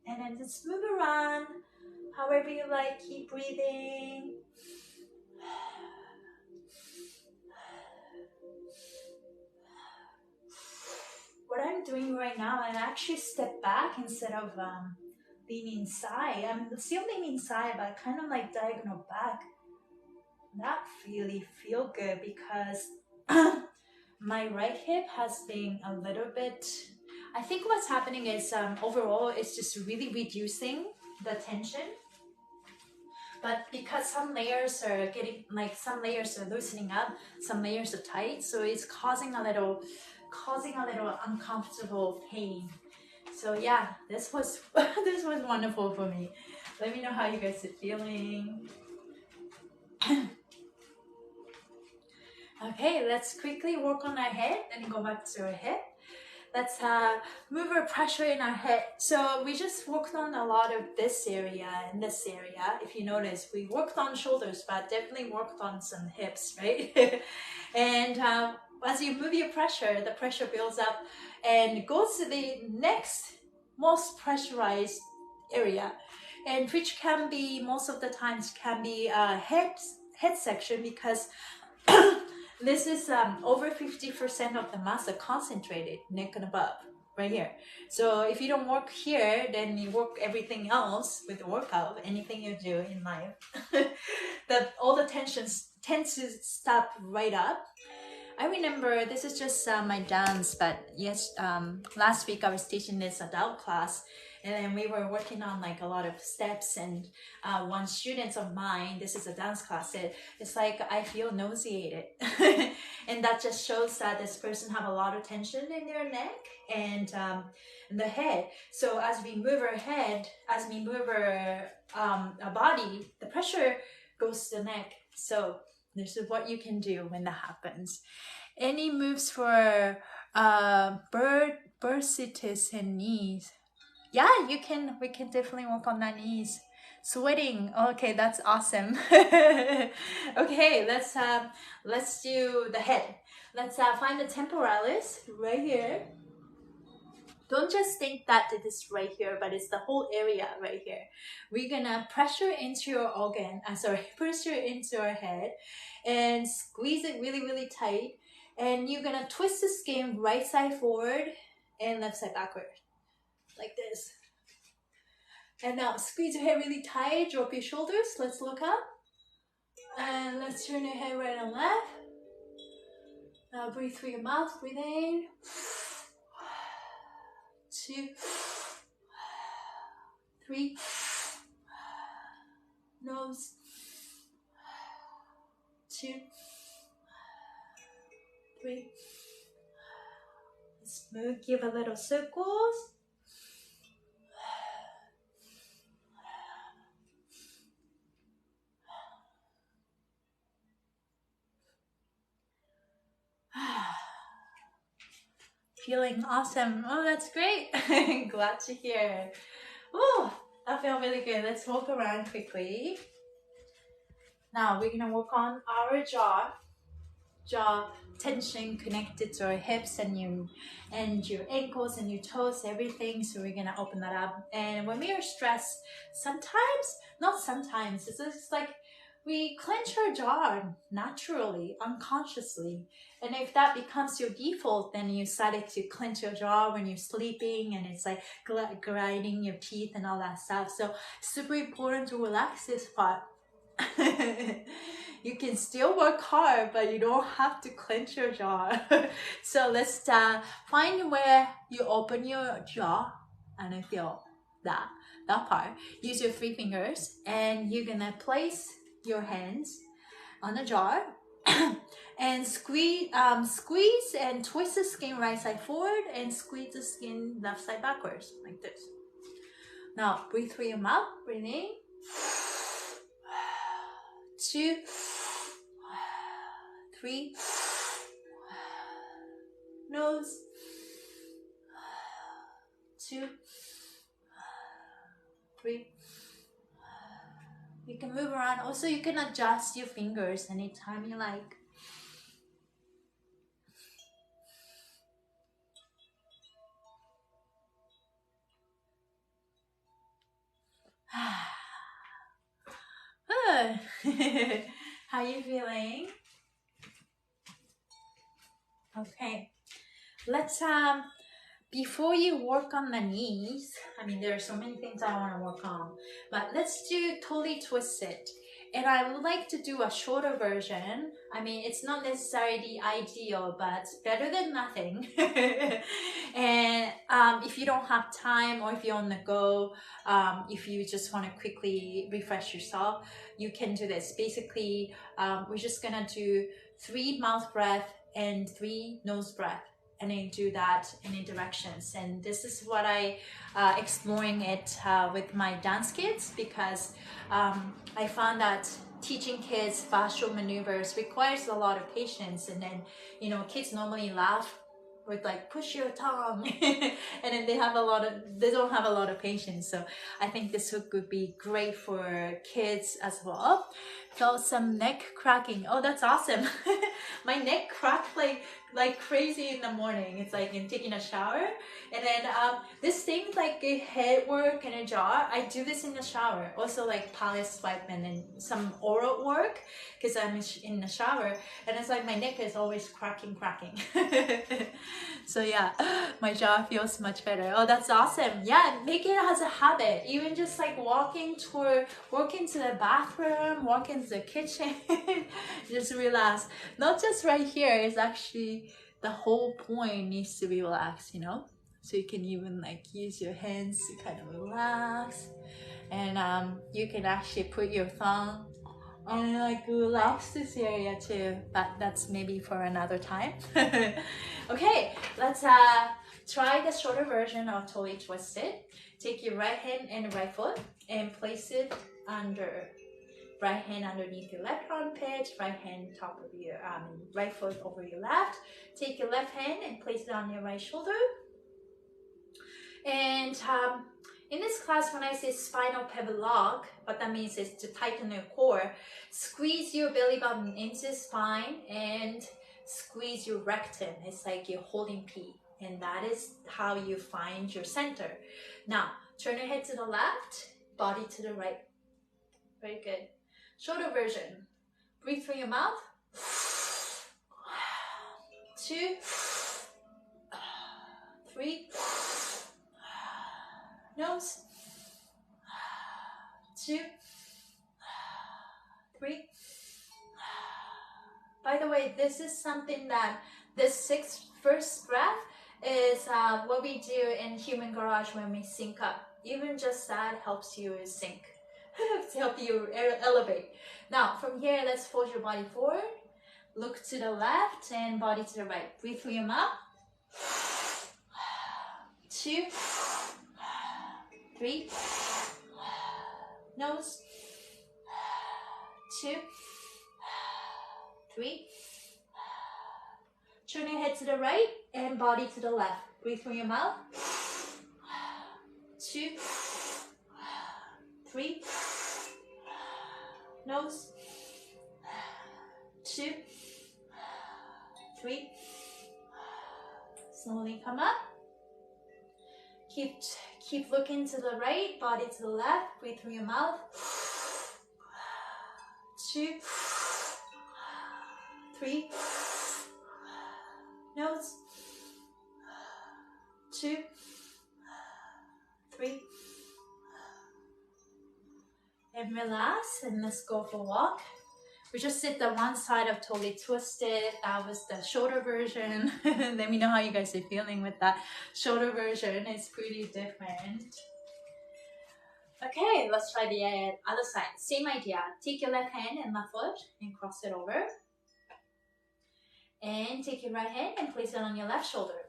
And then just move around. However you like, keep breathing. What I'm doing right now, I actually step back instead of leaning side. I'm still leaning side, but kind of like diagonal back. That really feel good because my right hip has been a little bit, I think what's happening is overall it's just really reducing the tension. But because some layers are loosening up, some layers are tight, so it's causing a little uncomfortable pain. So yeah, this was this was wonderful for me. Let me know how you guys are feeling. Okay, let's quickly work on our head and go back to our hip. Let's move our pressure in our head. So we just worked on a lot of this area and this area. If you notice, we worked on shoulders, but definitely worked on some hips, right? And as you move your pressure, the pressure builds up and goes to the next most pressurized area, and which can be, most of the times, can be head section, because this is over 50% of the mass are concentrated neck and above, right here. So if you don't work here, then you work everything else with the workout, anything you do in life. All the tension tend to stop right up. I remember this is just my dance, but yes, last week I was teaching this adult class, and then we were working on like a lot of steps. And one student of mine, this is a dance class, said it's like I feel nauseated, and that just shows that this person have a lot of tension in their neck and the head. So as we move our head, as we move our body, the pressure goes to the neck. So this is what you can do when that happens. Any moves for bursitis and knees? Yeah, you can. We can definitely work on that knees. Sweating. Okay, that's awesome. Okay, let's do the head. Let's find the temporalis right here. Don't just think that it is right here, but it's the whole area right here. We're gonna pressure into your organ, pressure into our head and squeeze it really, really tight. And you're gonna twist the skin right side forward and left side backward, like this. And now squeeze your head really tight, drop your shoulders, let's look up. And let's turn your head right and left. Now breathe through your mouth, breathe in. 2, 3, nose, 2, 3. Smooth, give a little circles. Feeling awesome. Oh, that's great. Glad to hear. Oh, I feel really good. Let's walk around quickly. Now we're gonna work on our jaw tension connected to our hips and your ankles and your toes, everything. So we're gonna open that up. And when we are stressed, it's just like we clench our jaw naturally, unconsciously. And if that becomes your default, then you started to clench your jaw when you're sleeping, and it's like grinding your teeth and all that stuff. So super important to relax this part. You can still work hard, but you don't have to clench your jaw. So let's find where you open your jaw, and I feel that part. Use your 3 fingers, and you're gonna place your hands on the jaw and squeeze and twist the skin right side forward and squeeze the skin left side backwards, like this. Now breathe through your mouth, breathe in. 2, 3, nose, 2, 3. You can move around. Also, you can adjust your fingers anytime you like. How you feeling? Okay, let's before you work on the knees, I mean there are so many things I want to work on, but let's do totally twisted. And I would like to do a shorter version. I mean, it's not necessarily ideal, but better than nothing. And if you don't have time, or if you're on the go, if you just want to quickly refresh yourself, you can do this. Basically, we're just gonna do 3 mouth breath and 3 nose breath, and then do that in any directions. And this is what I exploring it with my dance kids, because I found that teaching kids fascial maneuvers requires a lot of patience. And then, you know, kids normally laugh with like push your tongue and then they don't have a lot of patience. So I think this would be great for kids as well. Felt some neck cracking. Oh, that's awesome. My neck cracked like like crazy in the morning. It's like in taking a shower, and then this thing like a head work and a jaw. I do this in the shower. Also like palette swipe and then some oral work because I'm in the shower, and it's like my neck is always cracking. So yeah, my jaw feels much better. Oh, that's awesome. Yeah, make it as a habit. Even just like walking to the bathroom, walking to the kitchen, just relax. Not just right here, it's actually the whole point needs to be relaxed, you know? So you can even like use your hands to kind of relax. And you can actually put your thumb and like relax this area too, but that's maybe for another time. Okay, let's try the shorter version of totally twisted. Take your right hand and right foot and place it under. Right hand underneath your left armpit, right hand top of your right foot over your left. Take your left hand and place it on your right shoulder. And in this class, when I say spinal pivot lock, what that means is to tighten your core, squeeze your belly button into spine and squeeze your rectum. It's like you're holding P, and that is how you find your center. Now, turn your head to the left, body to the right. Very good. Shorter version. Breathe through your mouth. 2, 3. Nose. 2, 3. By the way, this is something that this first breath is what we do in Human Garage when we sync up. Even just that helps you sync, to help you elevate. Now, from here, let's fold your body forward. Look to the left and body to the right. Breathe through your mouth. 2, 3. Nose. 2, 3. Turn your head to the right and body to the left. Breathe through your mouth. 2, 3. Nose. 2, 3. Slowly come up. Keep looking to the right, body to the left. Breathe through your mouth. 2, 3. Nose. 2, 3. And relax, and let's go for a walk. We just did the one side of totally twisted. That was the shorter version. Let me know how you guys are feeling with that shorter version. It's pretty different. Okay, let's try the other side. Same idea. Take your left hand and left foot and cross it over. And take your right hand and place it on your left shoulder.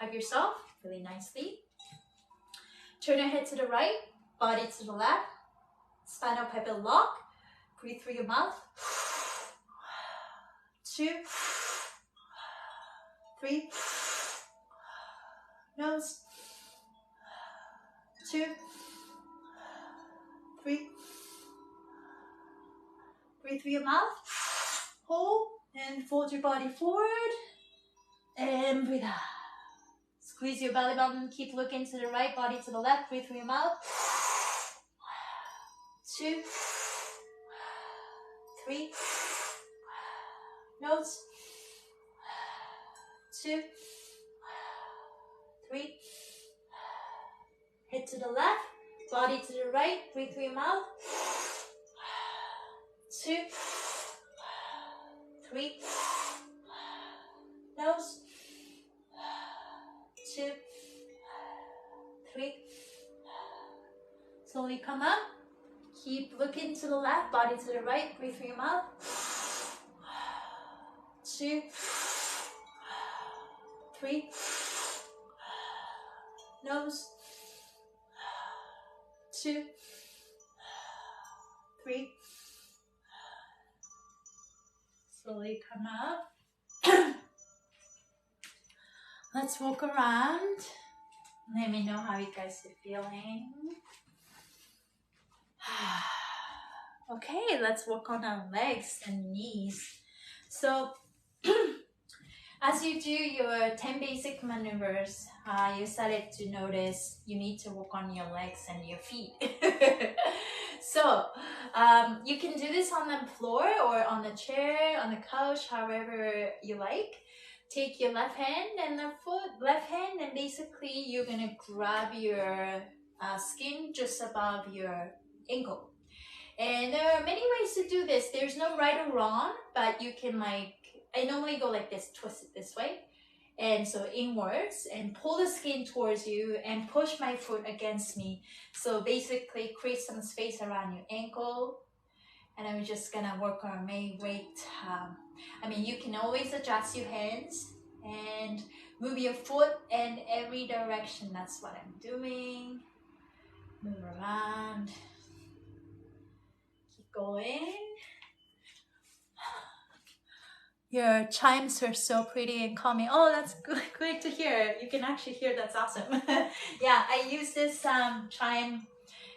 Hug yourself really nicely. Turn your head to the right, body to the left. Spinal pivot lock. Breathe through your mouth. 2, 3. Nose. 2, 3. Breathe through your mouth. Hold and fold your body forward. And breathe out. Squeeze your belly button. Keep looking to the right, body to the left. Breathe through your mouth. 2, 3. Nose. 2, 3. Head to the left, body to the right. Breathe through your mouth. 2, 3. Nose. 2, 3. Slowly come up. Keep looking to the left, body to the right. Breathe through your mouth. 2, 3. Nose. 2, 3. Slowly come up. Let's walk around. Let me know how you guys are feeling. Okay, let's work on our legs and knees. So As you do your 10 basic maneuvers, you started to notice you need to work on your legs and your feet. So you can do this on the floor or on the chair, on the couch, however you like. Take your left hand and the left hand, and basically you're gonna grab your skin just above your ankle. And there are many ways to do this. There's no right or wrong, but you can I normally go like this, twist it this way. And so inwards, and pull the skin towards you and push my foot against me. So basically create some space around your ankle. And I'm just gonna work on my weight. You can always adjust your hands and move your foot in every direction. That's what I'm doing. Move around. Keep going. Your chimes are so pretty and calming. Oh, that's great to hear. You can actually hear. That's awesome. Yeah, I use this chime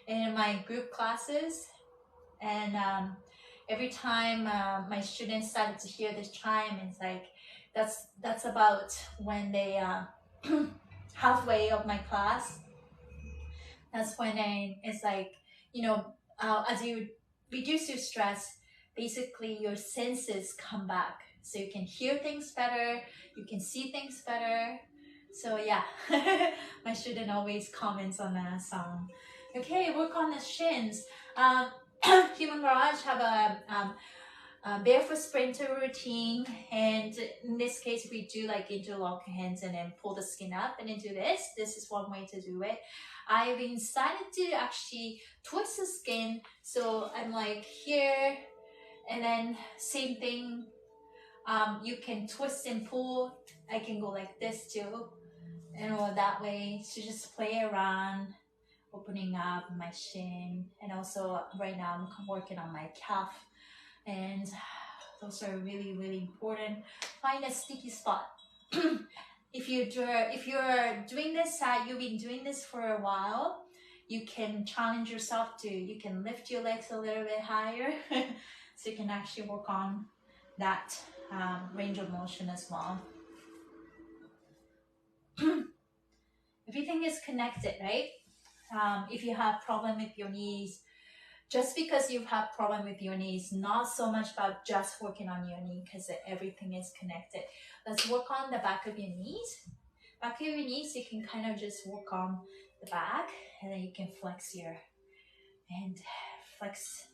in my group classes, and every time my students started to hear this chime, it's like that's about when they halfway of my class. That's when it's like, as you reduce your stress, basically your senses come back. So you can hear things better, you can see things better. So yeah, my student always comments on that song. Okay, work on the shins. Human Garage have a barefoot sprinter routine, and in this case we do like interlock your hands and then pull the skin up and then do this. This is one way to do it. I've been starting to actually twist the skin, so I'm like here, and then same thing. You can twist and pull. I can go like this too, and or that way. So just play around, opening up my shin, and also right now I'm working on my calf, and those are really, really important. Find a sticky spot. If you're doing this, you've been doing this for a while, you can challenge yourself to, you can lift your legs a little bit higher, so you can actually work on that range of motion as well. Everything is connected, right? If you have problem with your knees, just because you have problem with your knees, not so much about just working on your knee, because everything is connected. Let's work on the back of your knees. Back of your knees, you can kind of just work on the back, and then you can flex your, and flex,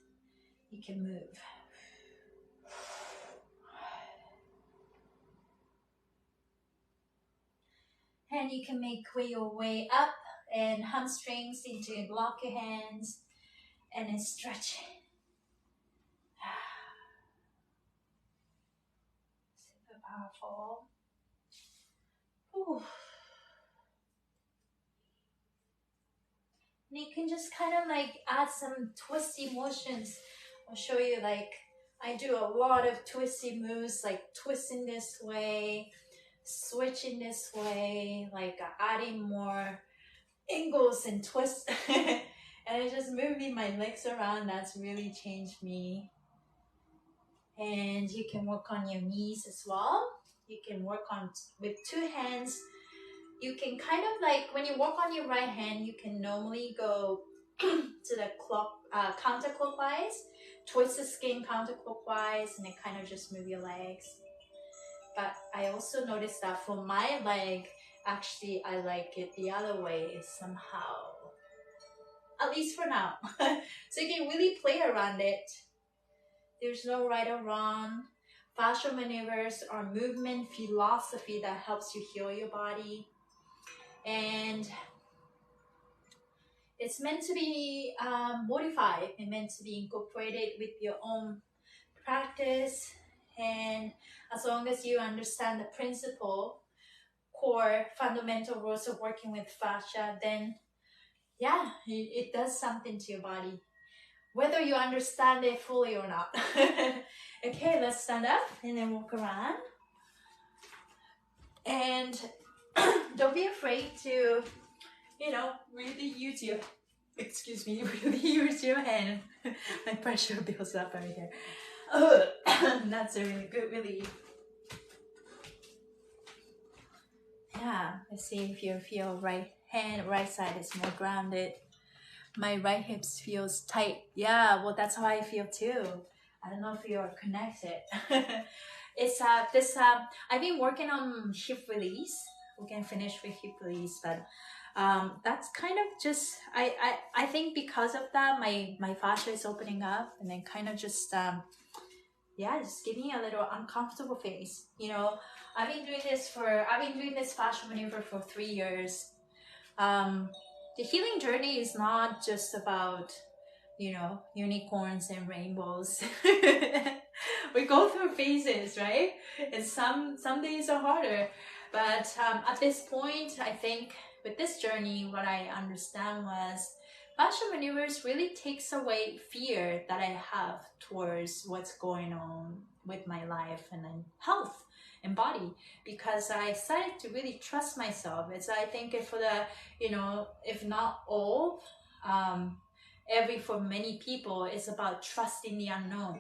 you can move. And you can make your way up and hamstrings into lock your hands and then stretch. Super powerful. Ooh. And you can just kind of like add some twisty motions. I'll show you, like I do a lot of twisty moves, like twisting this way, switching this way, like adding more angles and twists. And it's just moving my legs around. That's really changed me. And you can work on your knees as well. You can work on with two hands. You can kind of like, when you work on your right hand, you can normally go to the counterclockwise, twist the skin counterclockwise, and then kind of just move your legs. But I also noticed that for my leg, actually I like it the other way somehow, at least for now. So you can really play around it. There's no right or wrong. Fascial maneuvers are movement philosophy that helps you heal your body. And it's meant to be modified and meant to be incorporated with your own practice. And as long as you understand the principle, core fundamental rules of working with fascia, then yeah, it does something to your body, whether you understand it fully or not. Okay, let's stand up and then walk around. And don't be afraid to, really use your, really use your hand. My pressure builds up right here. Oh, that's a really good relief. Yeah, let's see if you feel right side is more grounded. My right hips feels tight. Yeah, well, that's how I feel too. I don't know if you're connected. It's this I've been working on hip release. We can finish with hip release, but that's kind of just I think because of that my fascia is opening up, and then kind of just yeah, just give me a little uncomfortable face. You know, I've been doing this fascia maneuver for 3 years. um the healing journey is not just about, you know, unicorns and rainbows. We go through phases, right? And some days are harder, but at this point, I think with this journey, what I understand was fascia maneuvers really takes away fear that I have towards what's going on with my life and then health and body, because I started to really trust myself. It's, I think, if for the, you know, if not all, for many people, it's about trusting the unknown.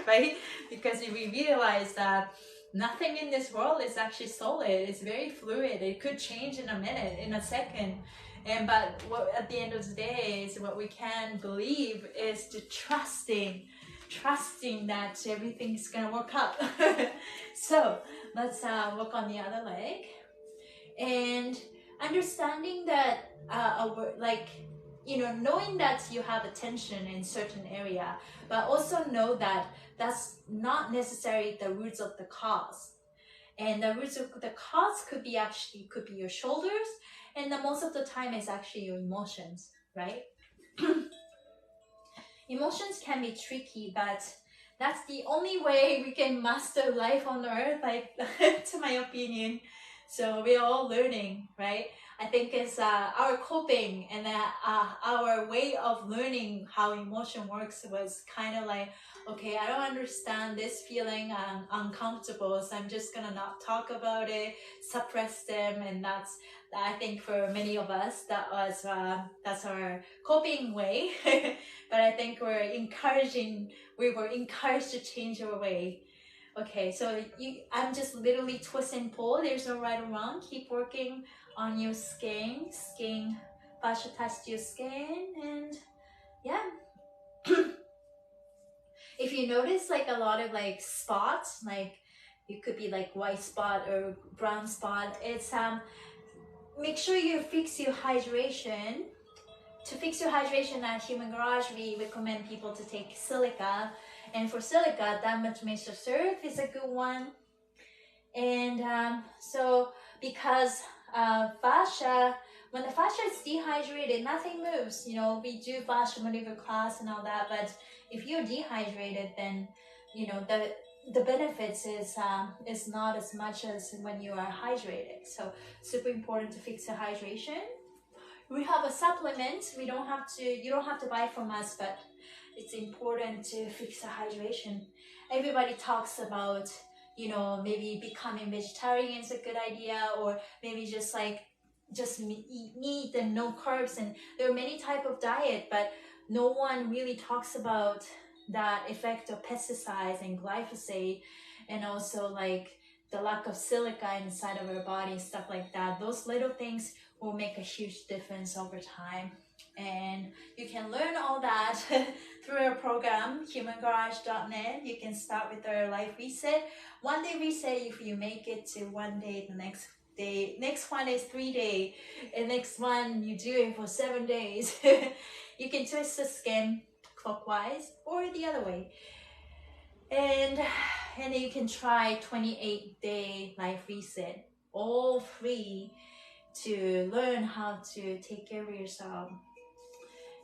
Right? Because we realize that nothing in this world is actually solid. It's very fluid. It could change in a minute, in a second. And but what at the end of the day is what we can believe is to trusting that everything's gonna work out. So let's work on the other leg, and understanding that like, you know, knowing that you have attention in certain area, but also know that that's not necessarily the roots of the cause. And the roots of the cause could be your shoulders, and the most of the time it's actually your emotions, right? Emotions can be tricky, but that's the only way we can master life on earth, like, to my opinion. So we're all learning, right? I think it's our coping and our way of learning how emotion works was kind of like, okay, I don't understand this feeling, I'm uncomfortable, so I'm just gonna not talk about it, suppress them. And that's, I think for many of us, that's our coping way. But I think we were encouraged to change our way. Okay, so I'm just literally twist and pull. There's no right or wrong. Keep working on your skin. Fascia touch your skin, and yeah. If you notice like a lot of like spots, like it could be like white spot or brown spot, it's make sure you fix your hydration. To fix your hydration at Human Garage, we recommend people to take silica. And for silica, damage mixture surf is a good one. And so because fascia, when the fascia is dehydrated, nothing moves. You know, we do fascia maneuver class and all that, but if you're dehydrated, then you know the benefits is not as much as when you are hydrated. So super important to fix the hydration. We have a supplement. You don't have to buy from us, but it's important to fix the hydration. Everybody talks about, you know, maybe becoming vegetarian is a good idea, or maybe just eat meat and no carbs. And there are many type of diet, but no one really talks about that effect of pesticides and glyphosate, and also like the lack of silica inside of our body, stuff like that. Those little things will make a huge difference over time. And you can learn all that through our program, humangarage.net. You can start with our life reset. 1 day reset, if you make it to 1 day, the next one is 3 days, and next one you do it for 7 days. You can twist the skin clockwise or the other way. And then you can try 28-day life reset, all free, to learn how to take care of yourself.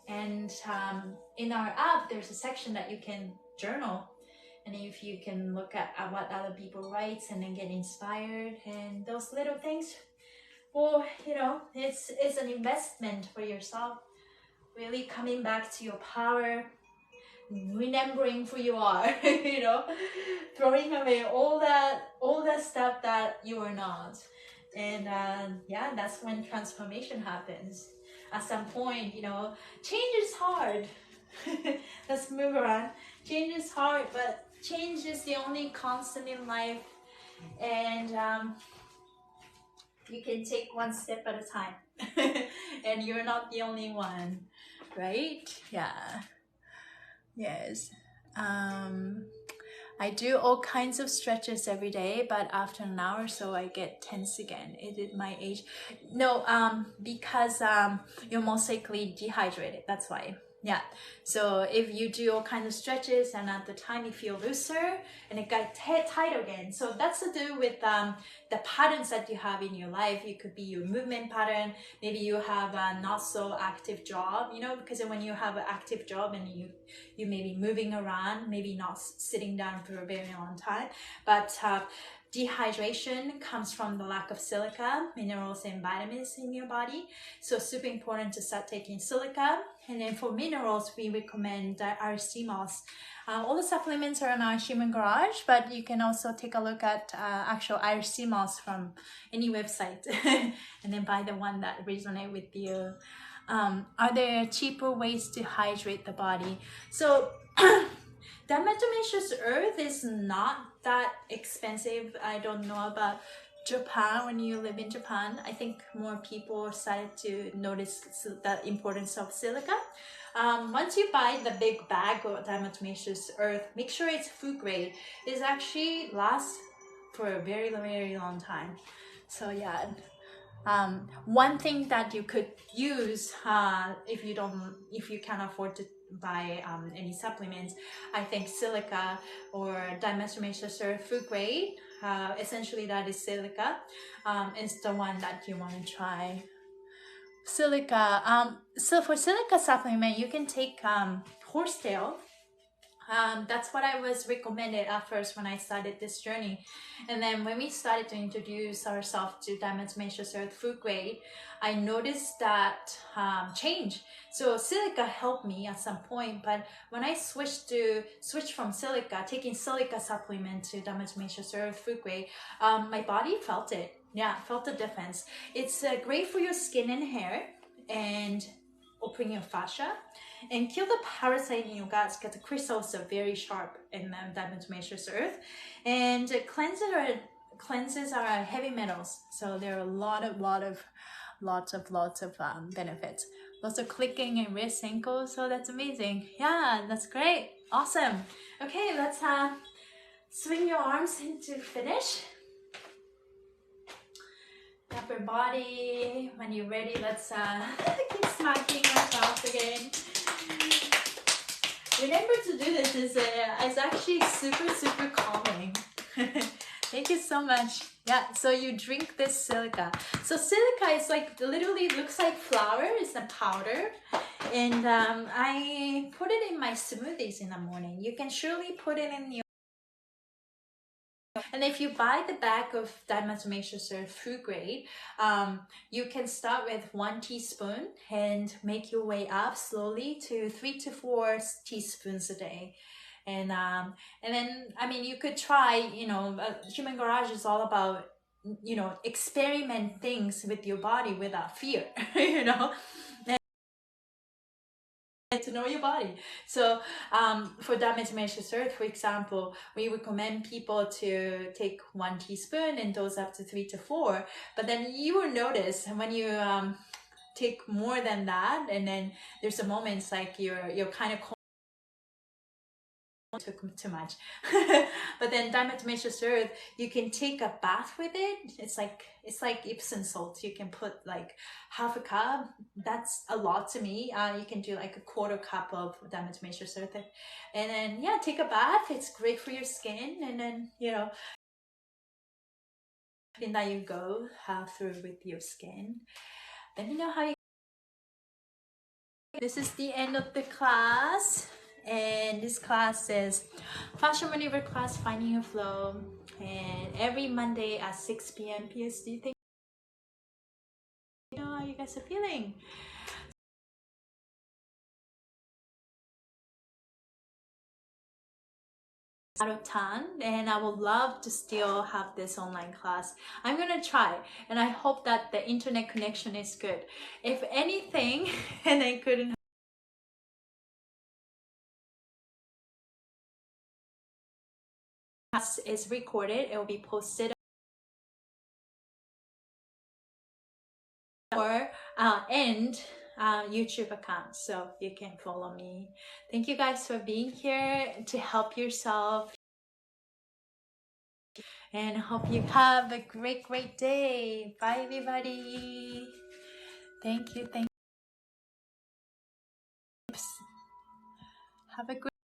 And in our app, there's a section that you can journal, and if you can look at what other people write and then get inspired, and those little things, well, you know, it's an investment for yourself, really coming back to your power, remembering who you are. You know, throwing away all that stuff that you are not. And yeah, that's when transformation happens. At some point, you know, change is hard. Let's move on. Change is hard, but change is the only constant in life. And You can take one step at a time. And you're not the only one, right? Yeah. Yes. I do all kinds of stretches every day, but after an hour or so, I get tense again. It is my age. No, because you're most likely dehydrated. That's why. Yeah. So if you do all kinds of stretches and at the time you feel looser and it got tight again. So that's to do with the patterns that you have in your life. It could be your movement pattern. Maybe you have a not so active job, you know, because when you have an active job and you may be moving around, maybe not sitting down for a very long time, but dehydration comes from the lack of silica, minerals and vitamins in your body. So super important to start taking silica. And then for minerals, we recommend RC moss. All the supplements are on our Human Garage, but you can also take a look at actual IRC moss from any website and then buy the one that resonates with you. Are there cheaper ways to hydrate the body? So diatomaceous earth is not that expensive. I don't know about Japan. When you live in Japan, I think more people started to notice the importance of silica. Once you buy the big bag of diatomaceous earth, make sure it's food grade. It actually lasts for a very, very long time. So yeah. One thing that you could use if you can't afford to buy any supplements, I think silica or dimethylaceous earth food grade, essentially that is silica, is the one that you want to try. Silica. So for silica supplement, you can take horsetail. That's what I was recommended at first when I started this journey. And then when we started to introduce ourselves to diatomaceous earth food grade, I noticed that change. So silica helped me at some point, but when I switched from silica, taking silica supplement to diatomaceous earth food grade, my body felt it. Yeah, felt the difference. It's great for your skin and hair and open your fascia and kill the parasite in your guts because the crystals are very sharp in diatomaceous earth, and cleanses our heavy metals. So there are lots of benefits. Lots of clicking and wrist ankles. So that's amazing. Yeah, that's great. Awesome. Okay, let's swing your arms into finish. Upper body. When you're ready, let's keep smacking ourselves again. Remember to do this. It's actually super calming. Thank you so much. Yeah, so you drink this silica. So silica is like literally looks like flour. It's a powder, and I put it in my smoothies in the morning. You can surely put it in your. And if you buy the bag of diatomaceous earth food grade, you can start with 1 teaspoon and make your way up slowly to 3 to 4 teaspoons a day. And then, I mean, you could try, Human Garage is all about, experiment things with your body without fear, to know your body. So for diatomaceous earth, for example, we recommend people to take 1 teaspoon and dose up to 3 to 4. But then you will notice when you take more than that, and then there's a moments like you're kind of took too much. But then diatomaceous earth, you can take a bath with it. It's like Epsom salt. You can put like half a cup. That's a lot to me. You can do like a 1/4 cup of diatomaceous earth, and then take a bath. It's great for your skin, and then and that you go through with your skin. Let me know how you. This is the end of the class, and this class is Fascial Maneuver class, Finding Your Flow, and every Monday at 6 p.m. PST. Thank you. How you guys are feeling? Out of town, and I would love to still have this online class. I'm gonna try, and I hope that the internet connection is good. If anything, and I couldn't. Class is recorded. It will be posted or and YouTube account, so you can follow me. Thank you guys for being here to help yourself, and hope you have a great day. Bye everybody. Thank you. Have a great